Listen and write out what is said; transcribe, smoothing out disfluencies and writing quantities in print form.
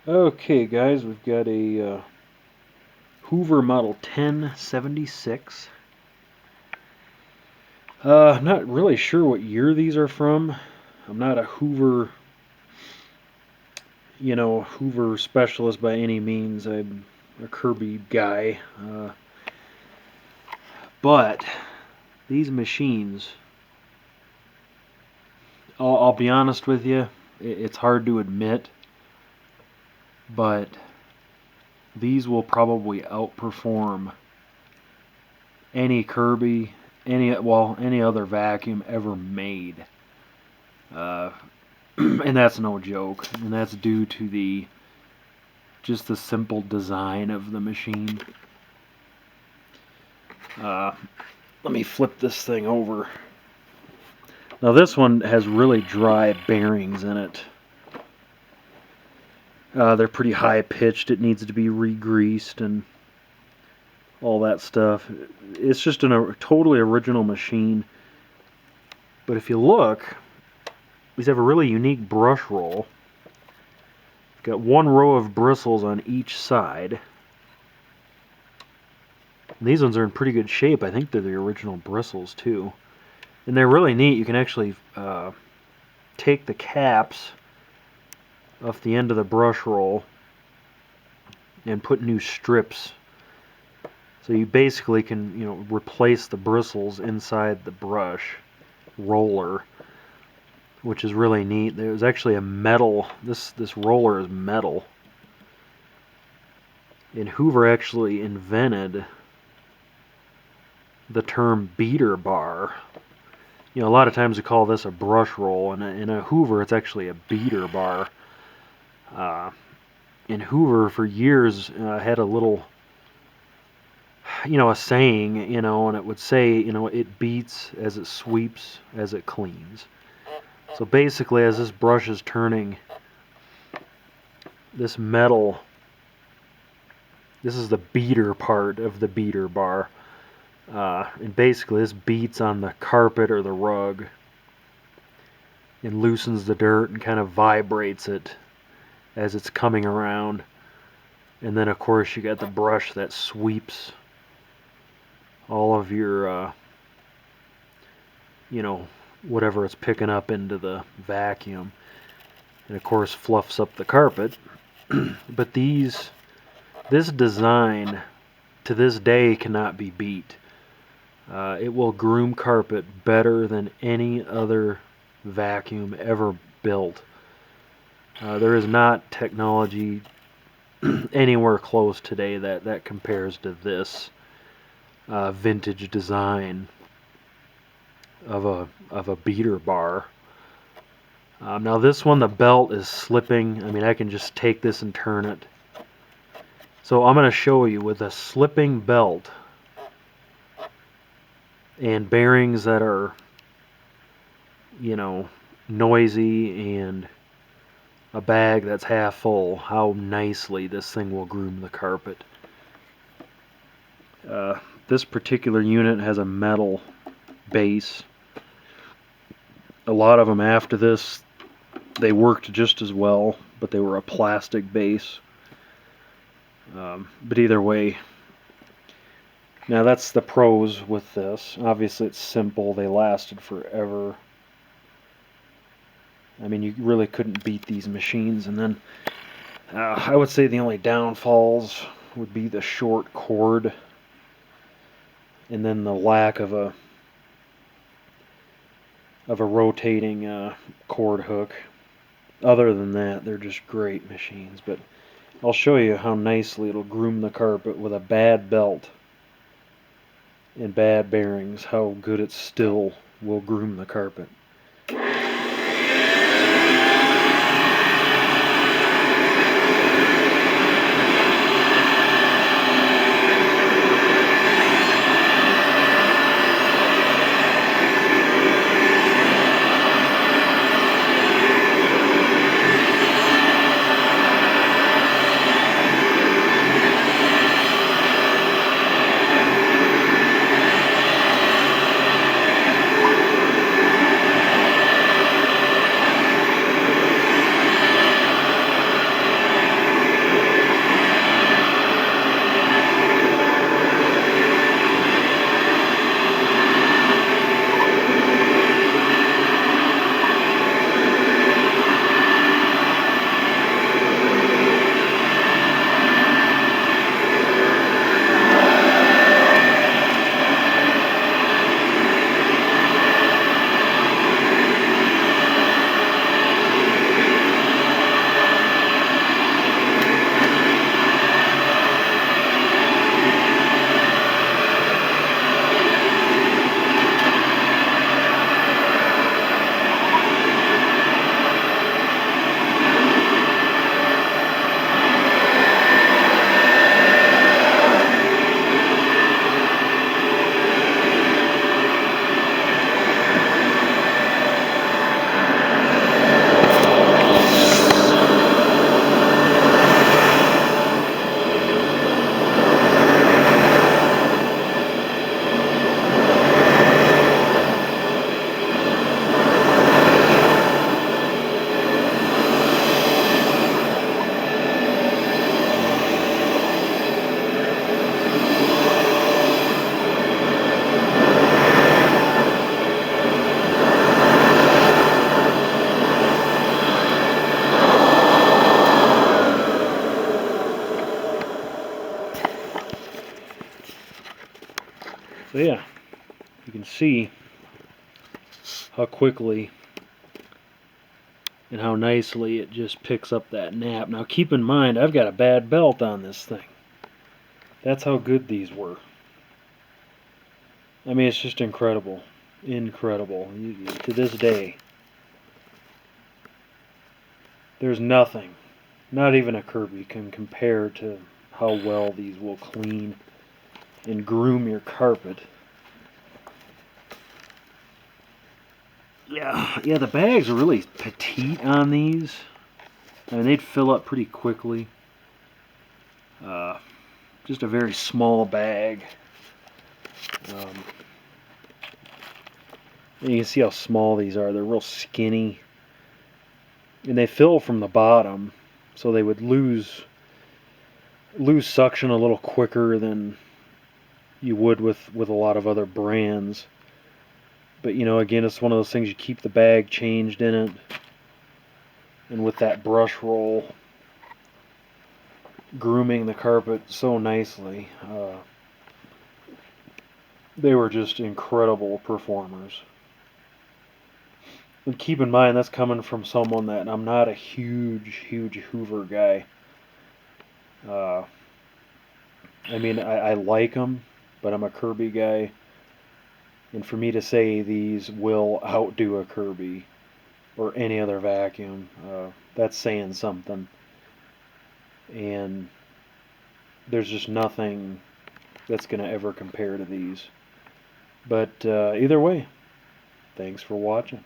Okay, guys, we've got a Hoover Model 1076. I'm not really sure what year these are from. I'm not a Hoover, Hoover specialist by any means. I'm a Kirby guy. But these machines, I'll be honest with you, it's hard to admit, but these will probably outperform any Kirby, any other vacuum ever made. And that's no joke, and that's due to just the simple design of the machine. Let me flip this thing over. Now this one has really dry bearings in it. They're pretty high pitched. It needs to be re-greased and all that stuff. It's just a totally original machine. But if you look, these have a really unique brush roll. Got one row of bristles on each side. And these ones are in pretty good shape. I think they're the original bristles too. And they're really neat. You can actually take the caps off the end of the brush roll and put new strips. So you basically can, replace the bristles inside the brush roller, which is really neat. There's actually a metal, this roller is metal. And Hoover actually invented the term beater bar. A lot of times we call this a brush roll, and in a Hoover it's actually a beater bar. And Hoover for years had a little, a saying, and it would say, it beats as it sweeps, as it cleans. So basically, as this brush is turning, this metal, this is the beater part of the beater bar. And basically this beats on the carpet or the rug and loosens the dirt and kind of vibrates it as it's coming around. And then of course you got the brush that sweeps all of your whatever it's picking up into the vacuum, and of course fluffs up the carpet. But this design to this day cannot be beat. It will groom carpet better than any other vacuum ever built. There is not technology anywhere close today that compares to this vintage design of a beater bar. Now this one, the belt is slipping. I mean, I can just take this and turn it. So I'm going to show you with a slipping belt and bearings that are, noisy, and a bag that's half full, how nicely this thing will groom the carpet. This particular unit has a metal base. A lot of them after this, they worked just as well, but they were a plastic base. But either way, now that's the pros with this. Obviously it's simple, they lasted forever. I mean, you really couldn't beat these machines. And then I would say the only downfalls would be the short cord, and then the lack of a rotating cord hook. Other than that, they're just great machines. But I'll show you how nicely it'll groom the carpet with a bad belt and bad bearings, how good it still will groom the carpet. So yeah, you can see how quickly and how nicely it just picks up that nap. Now keep in mind, I've got a bad belt on this thing. That's how good these were. I mean, it's just incredible. Incredible. To this day, there's nothing, not even a Kirby, can compare to how well these will clean and groom your carpet. Yeah, the bags are really petite on these. I mean, they'd fill up pretty quickly. Just a very small bag. And you can see how small these are. They're real skinny. And they fill from the bottom, so they would lose suction a little quicker than you would with a lot of other brands. But you know, again, it's one of those things, you keep the bag changed in it, and with that brush roll, grooming the carpet so nicely. They were just incredible performers. And keep in mind, that's coming from someone that I'm not a huge Hoover guy. I mean, I like them, but I'm a Kirby guy. And for me to say these will outdo a Kirby or any other vacuum, that's saying something. And there's just nothing that's going to ever compare to these. But either way, thanks for watching.